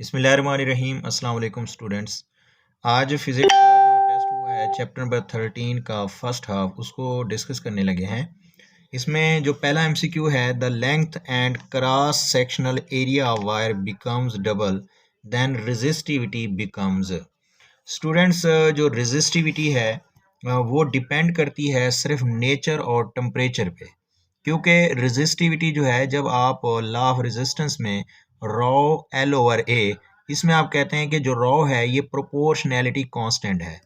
बिस्मिल्लाहिर्रहमानिर्रहीम। अस्सलाम वालेकुम स्टूडेंट्स। आज फिज़िक्स का जो टेस्ट हुआ है चैप्टर नंबर 13 का फर्स्ट हाफ उसको डिस्कस करने लगे हैं। इसमें जो पहला एमसीक्यू है, the length and cross sectional area of wire becomes double then resistivity becomes. Students, जो रेजिस्टिविटी है वो डिपेंड करती है सिर्फ नेचर और टेम्परेचर पे, क्योंकि रेजिस्टिविटी जो है, जब आप लॉ ऑफ रेजिस्टेंस में रॉ एल ओवर ए, इसमें आप कहते हैं कि जो रॉ है ये प्रोपोर्शनैलिटी कांस्टेंट है।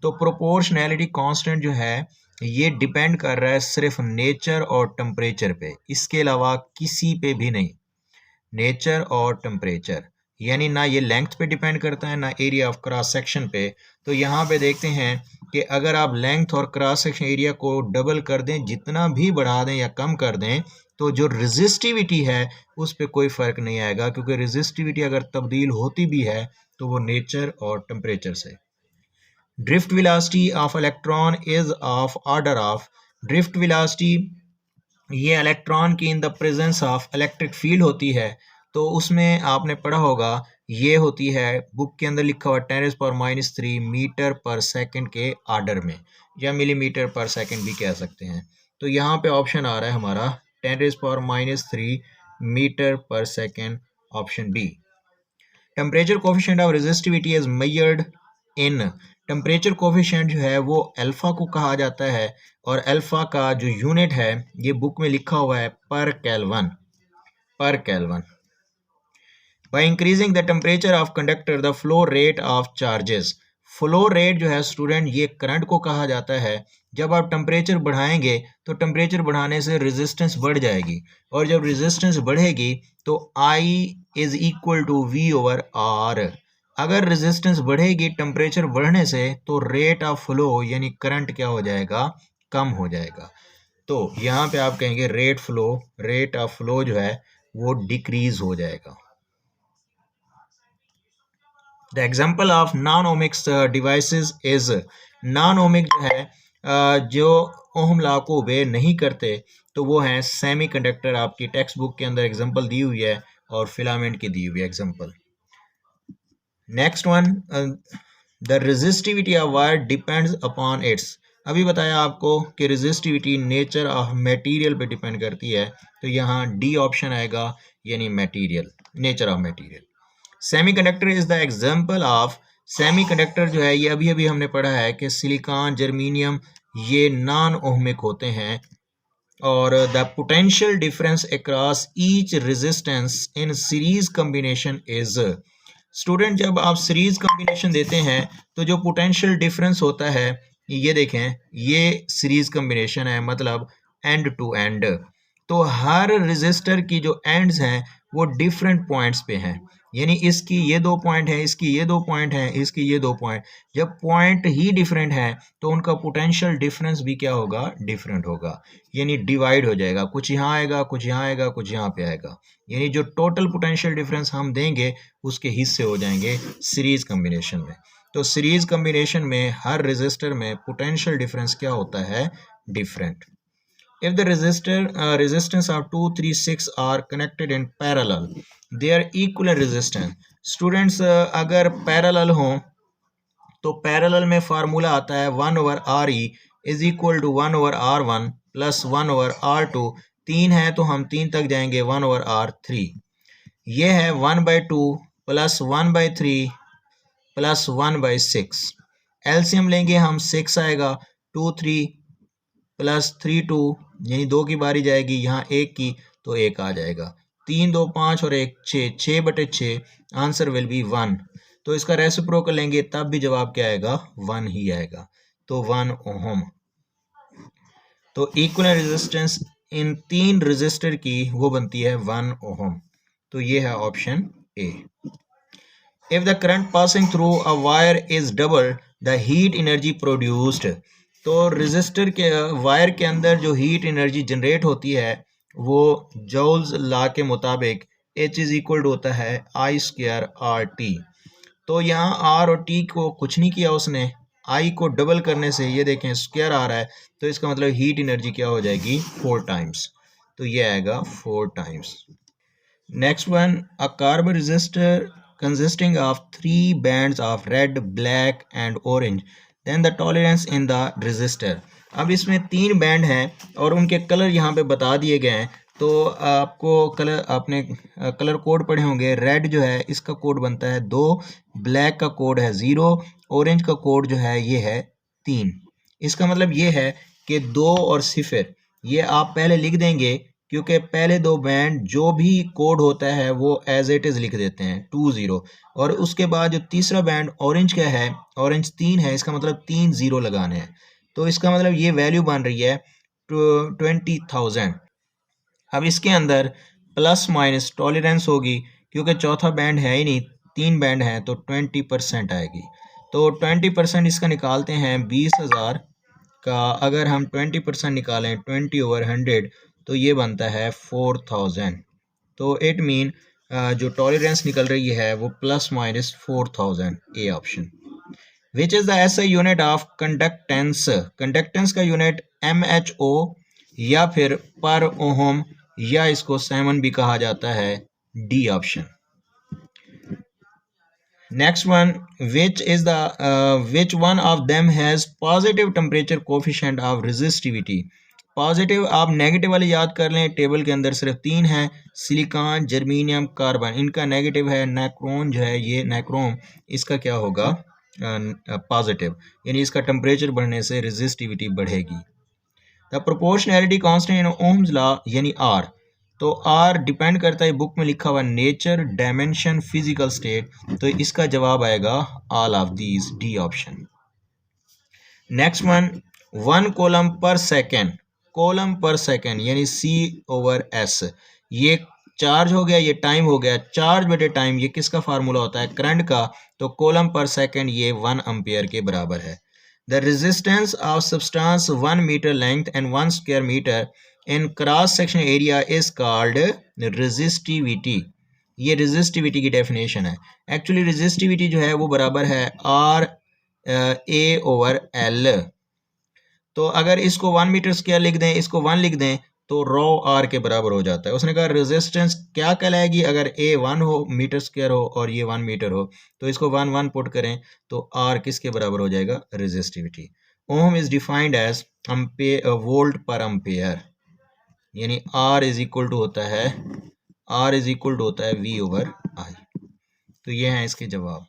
तो प्रोपोर्शनैलिटी कांस्टेंट जो है ये डिपेंड कर रहा है सिर्फ नेचर और टेम्परेचर पे, इसके अलावा किसी पे भी नहीं। नेचर और टेम्परेचर, यानी ना ये लेंथ पे डिपेंड करता है ना एरिया ऑफ क्रॉस सेक्शन पे। तो यहाँ पे देखते हैं कि अगर आप लेंथ और क्रॉस सेक्शन एरिया को डबल कर दें, जितना भी बढ़ा दें या कम कर दें, तो जो रेजिस्टिविटी है उस पर कोई फ़र्क नहीं आएगा, क्योंकि रेजिस्टिविटी अगर तब्दील होती भी है तो वो नेचर और टेम्परेचर से। Drift velocity of electron is of order of. Drift velocity ये इलेक्ट्रॉन की in the presence of electric field होती है। तो उसमें आपने पढ़ा होगा, ये होती है बुक के अंदर लिखा हुआ 10⁻³ मीटर पर सेकंड के आर्डर में, या मिलीमीटर पर सेकंड भी कह सकते हैं। तो यहाँ पे ऑप्शन आ रहा है हमारा 10⁻³ मीटर पर second, option B. Temperature coefficient of resistivity is measured in. Temperature coefficient जो है वो अल्फा को कहा जाता है, और अल्फा का जो यूनिट है ये बुक में लिखा हुआ है पर केल्विन, पर kelvin. By increasing the temperature of conductor the flow rate of charges. Flow rate जो है स्टूडेंट, ये करंट को कहा जाता है। जब आप टेम्परेचर बढ़ाएंगे तो टेम्परेचर बढ़ाने से रेजिस्टेंस बढ़ जाएगी, और जब रेजिस्टेंस बढ़ेगी तो I is equal to V over R। अगर रेजिस्टेंस बढ़ेगी टेम्परेचर बढ़ने से तो रेट ऑफ फ्लो यानी करंट क्या हो जाएगा, कम हो जाएगा। तो यहाँ पे आप कहेंगे रेट ऑफ फ्लो जो है वो डिक्रीज हो जाएगा। The example of non omics devices is. Non ohmic जो है जो ओहम लॉ को ओबे नहीं करते, तो वो हैं सेमीकंडक्टर। आपकी टेक्स्ट बुक के अंदर एग्जांपल दी हुई है, और फिलामेंट की दी हुई है example. Next one, the resistivity of wire depends upon its. अभी बताया आपको कि रेजिस्टिविटी नेचर ऑफ मटेरियल पे डिपेंड करती है, तो यहाँ डी ऑप्शन आएगा, यानी material, nature of material. Semiconductor is the example of. Semiconductor जो है ये अभी अभी हमने पढ़ा है कि सिलिकॉन, जर्मेनियम ये नॉन ओहमिक होते हैं, और the potential difference across each resistance in series combination is. Student, जब आप सीरीज कॉम्बिनेशन देते हैं तो जो पोटेंशियल डिफरेंस होता है, ये देखें, ये सीरीज कॉम्बिनेशन है, मतलब एंड टू एंड। तो हर रेजिस्टर की जो एंड्स हैं वो डिफरेंट पॉइंट्स पे हैं, यानी इसकी ये 2 पॉइंट है, इसकी ये 2 पॉइंट है, इसकी ये 2 पॉइंट। जब पॉइंट ही डिफरेंट है तो उनका पोटेंशियल डिफरेंस भी क्या होगा, डिफरेंट होगा, यानी डिवाइड हो जाएगा। कुछ यहाँ आएगा, कुछ यहाँ आएगा, कुछ यहाँ पे आएगा, यानी जो टोटल पोटेंशियल डिफरेंस हम देंगे उसके हिस्से हो जाएंगे सीरीज कॉम्बिनेशन में। तो सीरीज कॉम्बिनेशन में हर रेजिस्टर में पोटेंशियल डिफरेंस क्या होता है, different. If the resistance of 2, 3, 6 are connected in parallel, they are equivalent resistance. Students, अगर parallel हो तो parallel में फार्मूला आता है 1/RE is equal to 1/R1 plus 1/R2। 3 है तो हम 3 तक जाएंगे, 1/R3। ये है 1/2 plus 1/3 plus 1/6। एलसीएम लेंगे हम 6 आएगा, 2 3 प्लस 3 2, यानी 2 की बारी जाएगी, यहाँ 1 की तो 1 आ जाएगा। 3 2 5 और 1 6, 6/6, आंसर विल बी 1। तो इसका रेसिप्रोकल लेंगे तब भी जवाब क्या आएगा, 1 ही आएगा, तो 1 ओहम। तो इक्विवेलेंट रेजिस्टेंस इन 3 रेजिस्टर की वो बनती है 1 ओहम। तो ये है option A. If the current passing through a wire is double the heat energy produced. तो रेजिस्टर के वायर के अंदर जो हीट एनर्जी जनरेट होती है वो जॉल्स लॉ के मुताबिक H इज इक्वल होता है I² RT। तो यहाँ R और T को कुछ नहीं किया उसने, I को डबल करने से ये देखें स्क्वायर आ रहा है, तो इसका मतलब हीट एनर्जी क्या हो जाएगी, 4 टाइम्स। तो ये आएगा 4 times. Next one, a carbon resistor consisting of 3 bands of red, black and orange, then the tolerance in the resistor. अब इसमें 3 बैंड हैं और उनके कलर यहाँ पे बता दिए गए हैं। तो आपको कलर, आपने कलर कोड पढ़े होंगे। रेड जो है इसका कोड बनता है 2, ब्लैक का कोड है 0, ऑरेंज का कोड जो है ये है 3। इसका मतलब ये है कि 2 और 0 ये आप पहले लिख देंगे, क्योंकि पहले 2 बैंड जो भी कोड होता है वो एज इट इज़ लिख देते हैं 2 0, और उसके बाद जो तीसरा बैंड ऑरेंज का है, ऑरेंज 3 है, इसका मतलब 3 0 लगाने हैं। तो इसका मतलब ये वैल्यू बन रही है 20,000। अब इसके अंदर प्लस माइनस टॉलरेंस होगी, क्योंकि चौथा बैंड है ही नहीं, 3 बैंड हैं, तो 20% आएगी। तो 20% इसका निकालते हैं 20,000 का। अगर हम 20% निकालें 20/100 तो ये बनता है 4,000। तो इट मीन जो टॉलरेंस निकल रही है वो plus minus 4,000, A option. Which is the SI unit of conductance? Conductance का यूनिट MHO या फिर पर ओहम, या इसको सेमन भी कहा जाता है, D option. Next one, which one of them has positive temperature coefficient of resistivity? Positive आप नेगेटिव वाले याद कर लें, टेबल के अंदर सिर्फ 3 हैं, सिलिकॉन, जर्मीनियम, कार्बन, इनका नेगेटिव है। नाइक्रोम जो है, ये नाइक्रोम, इसका क्या होगा? पॉजिटिव, यानी इसका टेम्परेचर बढ़ने से रेजिस्टिविटी बढ़ेगी। The proportionality constant in Ohm's law यानी आर, तो आर डिपेंड करता है, बुक में लिखा हुआ नेचर, डायमेंशन, फिजिकल स्टेट, तो इसका जवाब आएगा all of these, D option. Next one, 1 coulomb per second, coulomb per second यानी C/S, ये चार्ज हो गया, ये टाइम हो गया, चार्ज बटे टाइम, ये किसका फार्मूला होता है? करंट का। तो कूलम पर सेकेंड ये 1 एम्पियर के बराबर है। The resistance of substance 1 meter length and 1 square meter in cross section area is called resistivity। ये resistivity की डेफिनेशन है। एक्चुअली resistivity जो है वो बराबर है RA/L। तो अगर इसको 1 मीटर स्क्वायर लिख दें, इसको 1 लिख दें, तो रो आर के बराबर हो जाता है। उसने कहा रेजिस्टेंस क्या कहलाएगी? अगर ए 1 हो, मीटर स्क्वायर हो, और ये 1 मीटर हो, तो इसको 1 1 पुट करें तो आर किसके बराबर हो जाएगा? Resistivity. Ohm is defined as volt पर एम्पेयर, यानी आर इज इक्वल टू होता है V/I। तो ये हैं इसके जवाब।